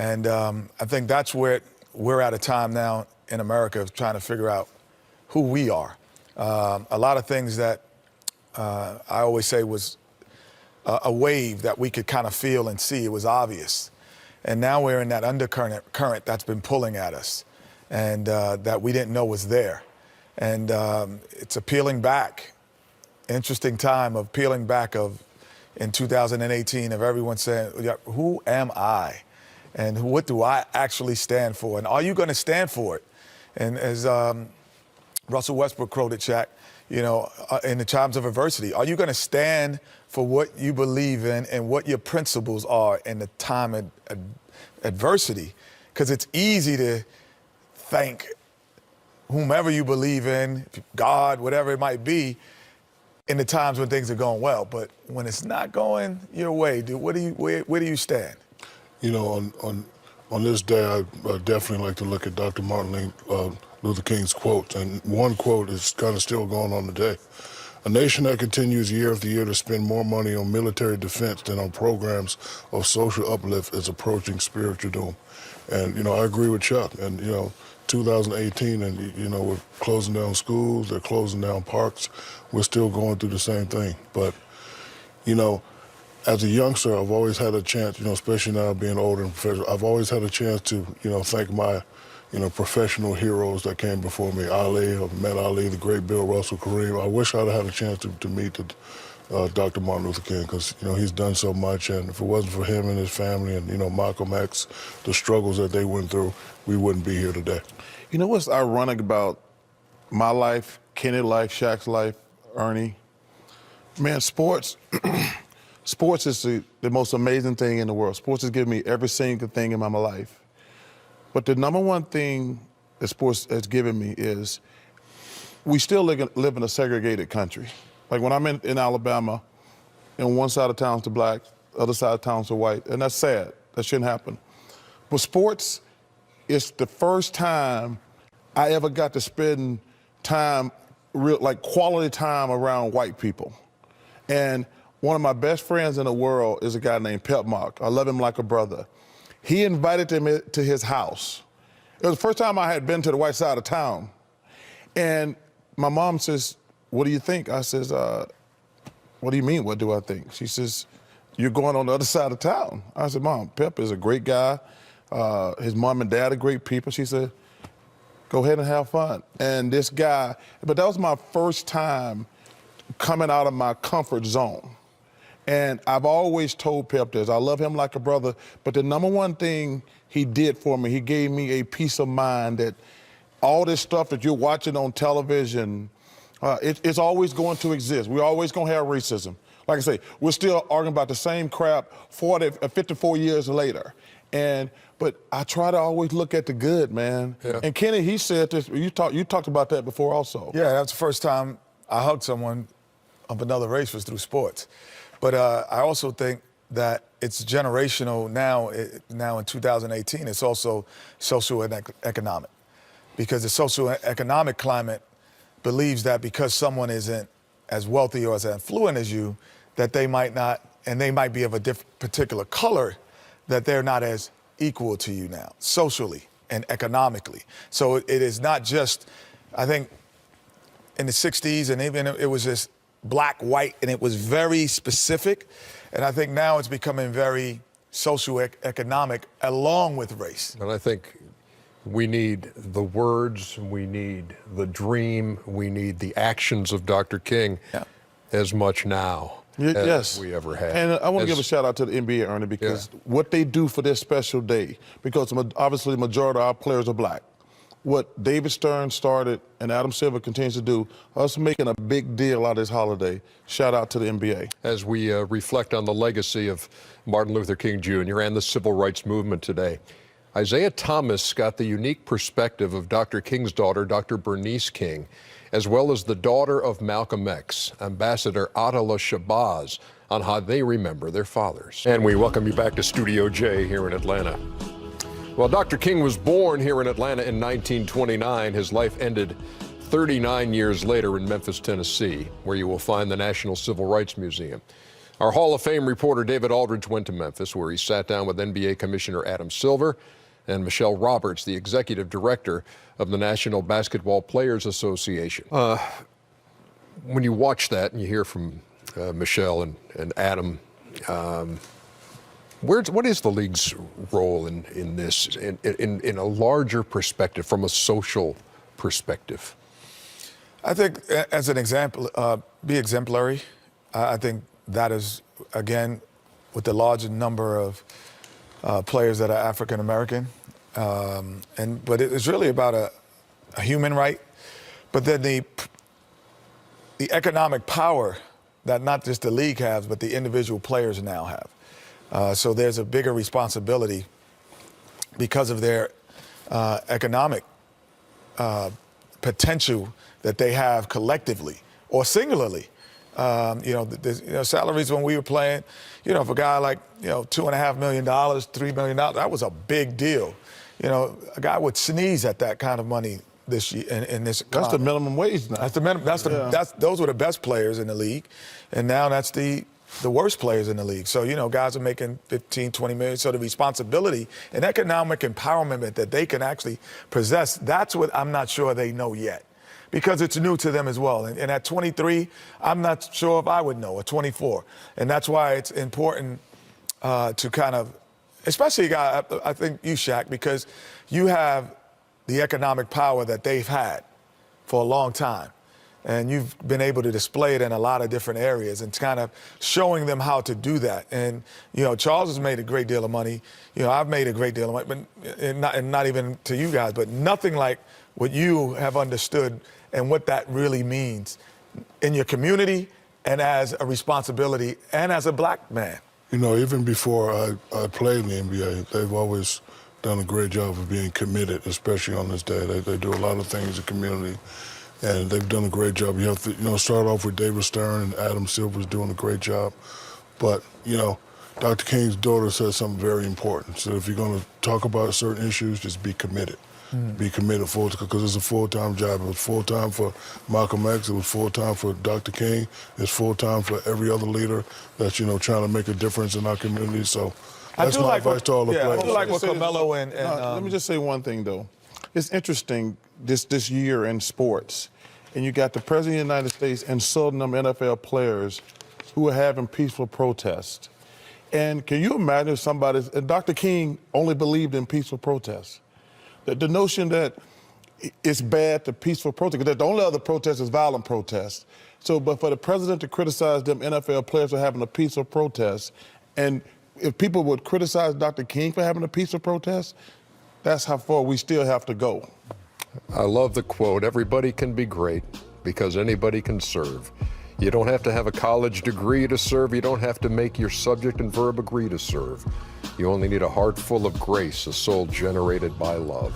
And I think that's where we're at a time now in America of trying to figure out who we are. A lot of things that I always say was a wave that we could kind of feel and see. It was obvious. And now we're in that undercurrent that's been pulling at us and that we didn't know was there. And it's a peeling back, interesting time of peeling back of in 2018 of everyone saying, who am I? And what do I actually stand for? And are you going to stand for it? And as Russell Westbrook quoted Shaq, you know, in the times of adversity, are you going to stand for what you believe in and what your principles are in the time of adversity? Because it's easy to thank whomever you believe in, God, whatever it might be, in the times when things are going well. But when it's not going your way, where do you stand? You know, on this day, I definitely like to look at Dr. Martin Luther King's quote, and one quote is kind of still going on today. A nation that continues year after year to spend more money on military defense than on programs of social uplift is approaching spiritual doom. And, you know, I agree with Chuck. And, you know, 2018, and, you know, we're closing down schools, they're closing down parks. We're still going through the same thing. But, you know, as a youngster, I've always had a chance, you know, especially now being older and professional, I've always had a chance to, you know, thank my, you know, professional heroes that came before me. Ali, I've met Ali, the great Bill Russell, Kareem. I wish I'd had a chance to meet Dr. Martin Luther King, because, you know, he's done so much. And if it wasn't for him and his family and, you know, Malcolm X, the struggles that they went through, we wouldn't be here today. You know what's ironic about my life, Kenny's life, Shaq's life, Ernie? Man, sports, sports is the most amazing thing in the world. Sports has given me every single thing in my life. But the number one thing that sports has given me is we still live in a segregated country. Like when I'm in Alabama, and one side of town's the black, the other side of town's the white, and that's sad. That shouldn't happen. But sports is the first time I ever got to spend time, like quality time around white people. And one of my best friends in the world is a guy named Pep Mark. I love him like a brother. He invited me to his house. It was the first time I had been to the white side of town. And my mom says, "What do you think?" I says, "What do you mean, what do I think?" She says, "You're going on the other side of town." I said, "Mom, Pep is a great guy. His mom and dad are great people." She said, "Go ahead and have fun." And this guy, but that was my first time coming out of my comfort zone. And I've always told Pep this, I love him like a brother, but the number one thing he did for me, he gave me a peace of mind that all this stuff that you're watching on television, it's always going to exist. We're always going to have racism. Like I say, we're still arguing about the same crap 54 years later. But I try to always look at the good, man. Yeah. And Kenny, he said this, you talked about that before also. Yeah, that's the first time I hugged someone of another race was through sports. But I also think that it's generational now in 2018. It's also social and economic. Because the social and economic climate believes that because someone isn't as wealthy or as affluent as you, that they might not, and they might be of a particular color, that they're not as equal to you now, socially and economically. So it is not just, I think, in the 60s, and even it was just black, white, and it was very specific. And I think now it's becoming very socio-economic along with race. And I think we need the words, we need the dream, we need the actions of Dr. King as much now as we ever have. And I want to give a shout out to the NBA, Ernie, because what they do for this special day, because obviously the majority of our players are black. What David Stern started and Adam Silver continues to do, us making a big deal out of this holiday. Shout out to the NBA. As we reflect on the legacy of Martin Luther King Jr. and the civil rights movement today, Isaiah Thomas got the unique perspective of Dr. King's daughter, Dr. Bernice King, as well as the daughter of Malcolm X, Ambassador Adela Shabazz, on how they remember their fathers. And we welcome you back to Studio J here in Atlanta. Well, Dr. King was born here in Atlanta in 1929. His life ended 39 years later in Memphis, Tennessee, where you will find the National Civil Rights Museum. Our Hall of Fame reporter David Aldridge went to Memphis, where he sat down with NBA Commissioner Adam Silver and Michelle Roberts, the executive director of the National Basketball Players Association. When you watch that and you hear from Michelle and Adam, what is the league's role in this, in a larger perspective, from a social perspective? I think, as an example, be exemplary. I think that is, again, with the large number of players that are African American, but it's really about a human right, but then the economic power that not just the league has, but the individual players now have. So there's a bigger responsibility because of their economic potential that they have collectively or singularly. Salaries when we were playing, for a guy like, $2.5 million, $3 million, that was a big deal. A guy would sneeze at that kind of money this year in this economy. That's the minimum wage now. That's the minimum. Those were the best players in the league, and now that's the worst players in the league. So, guys are making 15, 20 million. So the responsibility and economic empowerment that they can actually possess, that's what I'm not sure they know yet, because it's new to them as well. And at 23, I'm not sure if I would know, or 24. And that's why it's important to kind of, especially I think you, Shaq, because you have the economic power that they've had for a long time. And you've been able to display it in a lot of different areas and kind of showing them how to do that. And, Charles has made a great deal of money. I've made a great deal of money, but and not even to you guys, but nothing like what you have understood and what that really means in your community and as a responsibility and as a black man. Even before I played in the NBA, they've always done a great job of being committed, especially on this day. They do a lot of things in the community, and they've done a great job. You have to, start off with David Stern, and Adam Silver's doing a great job. But, Dr. King's daughter said something very important. So if you're going to talk about certain issues, just be committed. Be committed full, because it's a full-time job. It was full-time for Malcolm X. It was full-time for Dr. King. It's full-time for every other leader that's, trying to make a difference in our community. So that's my advice to all the players. I do like what Carmelo and let me just say one thing, though. It's interesting this year in sports, and you got the President of the United States insulting them NFL players who are having peaceful protests. And can you imagine if and Dr. King only believed in peaceful protests? The notion that it's bad to peaceful protest, because the only other protest is violent protest. But for the president to criticize them NFL players for having a peaceful protest, and if people would criticize Dr. King for having a peaceful protest, that's how far we still have to go. I love the quote, everybody can be great because anybody can serve. You don't have to have a college degree to serve. You don't have to make your subject and verb agree to serve. You only need a heart full of grace, a soul generated by love.